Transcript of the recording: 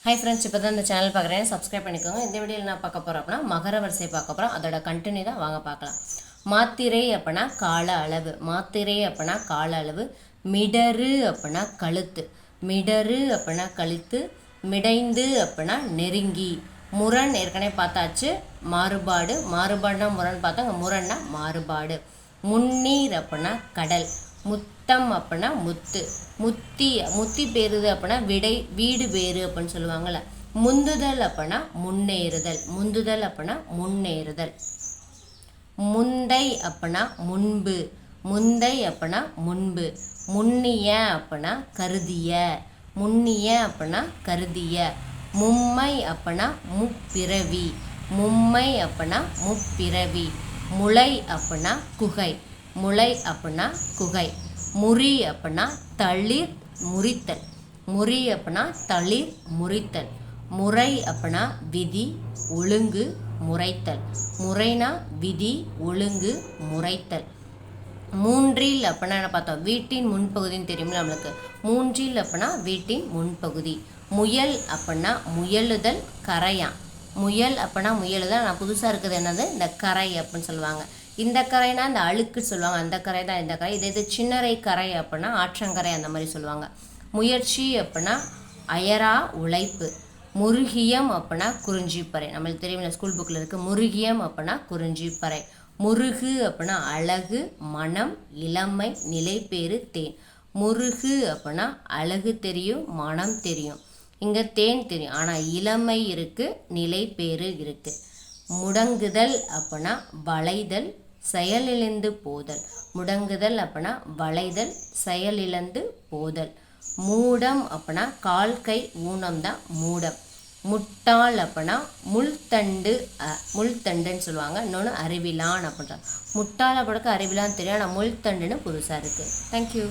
Hi friends, இப்போ தான் இந்த சேனல் பார்க்குறேன், சப்ஸ்கிரைப் பண்ணிக்கோங்க. இந்த வீடியோவில் நான் பார்க்க போகிறோம் அப்படின்னா மகர வரிசை பார்க்க போகிறோம். அதோட கண்டினியூ தான், வாங்க பார்க்கலாம். மாத்திரை அப்படின்னா கால அளவு, மாத்திரை அப்படின்னா கால அளவு. மிடரு அப்படின்னா கழுத்து, மிடரு அப்படின்னா கழுத்து. மிடைந்து அப்படின்னா நெருங்கி. முரண் ஏற்கனவே பார்த்தாச்சு, மாறுபாடு. மாறுபாடுனா முரண் பார்த்தாங்க, முரண்னா மாறுபாடு. முன்னீர் அப்படின்னா கடல். முத்தம் அப்படின்னா முத்து. முத்தி பெறுது அப்படின்னா வீடு பேரு அப்படின்னு சொல்லுவாங்கள்ல. முந்துதல் அப்படின்னா முன்னேறுதல், முந்துதல் அப்படின்னா முன்னேறுதல். முந்தை அப்படின்னா முன்பு, முந்தை அப்படின்னா முன்பு. முன்னிய அப்படின்னா கருதிய, முன்னிய அப்படின்னா கருதிய. மும்மை அப்படின்னா முப்பிறவி, மும்மை அப்படின்னா முப்பிறவி. முளை அப்படின்னா குகை, முளை அப்படின்னா குகை. முறி அப்படின்னா தளிர் முறித்தல், முறி அப்படின்னா தளிர் முறித்தல். முறை அப்படின்னா விதி ஒழுங்கு முறைத்தல், முறைனா விதி ஒழுங்கு முறைத்தல். மூன்றில் அப்படின்னா என்ன பார்த்தோம், வீட்டின் முன்பகுதின்னு தெரியுமில்ல நம்மளுக்கு. மூன்றில் அப்படின்னா வீட்டின் முன்பகுதி. முயல் அப்படின்னா முயலுதல் கரையான், முயல் அப்படின்னா முயலுதல். நான் புதுசாக இருக்குது என்னது, இந்த கரை அப்படின்னு சொல்லுவாங்க. இந்த கரைனா இந்த அழுக்கு சொல்லுவாங்க, அந்த கரை தான் இந்த கரை. இது சின்னரை கரை அப்படின்னா ஆற்றங்கரை அந்த மாதிரி சொல்லுவாங்க. முயற்சி அப்படின்னா அயரா உழைப்பு. முருகியம் அப்படின்னா குறிஞ்சிப்பறை, நம்மளுக்கு தெரியும் ஸ்கூல் புக்கில் இருக்குது. முருகியம் அப்படின்னா குறிஞ்சிப்பறை. முருகு அப்படின்னா அழகு, மனம், இளமை, நிலைப்பேறு, தேன். முருகு அப்படின்னா அழகு தெரியும், மனம் தெரியும், இங்கே தேன் தெரியும், ஆனால் இளமை இருக்குது, நிலைப்பேறு இருக்குது. முடங்குதல் அப்படின்னா வளைதல், செயலிழந்து போதல். முடங்குதல் அப்படின்னா வளைதல், செயலிழந்து போதல். மூடம் அப்படின்னா கால் கை ஊனம் தான் மூடம். முட்டாள் அப்படின்னா முள்தண்டுன்னு சொல்லுவாங்க. இன்னொன்று அறிவிலான் அப்படின்றாங்க. முட்டாள் அப்படிக்கு அறிவிலான்னு தெரியும், ஆனால் முள்தண்டுன்னு புதுசாக இருக்குது. தேங்க்யூ.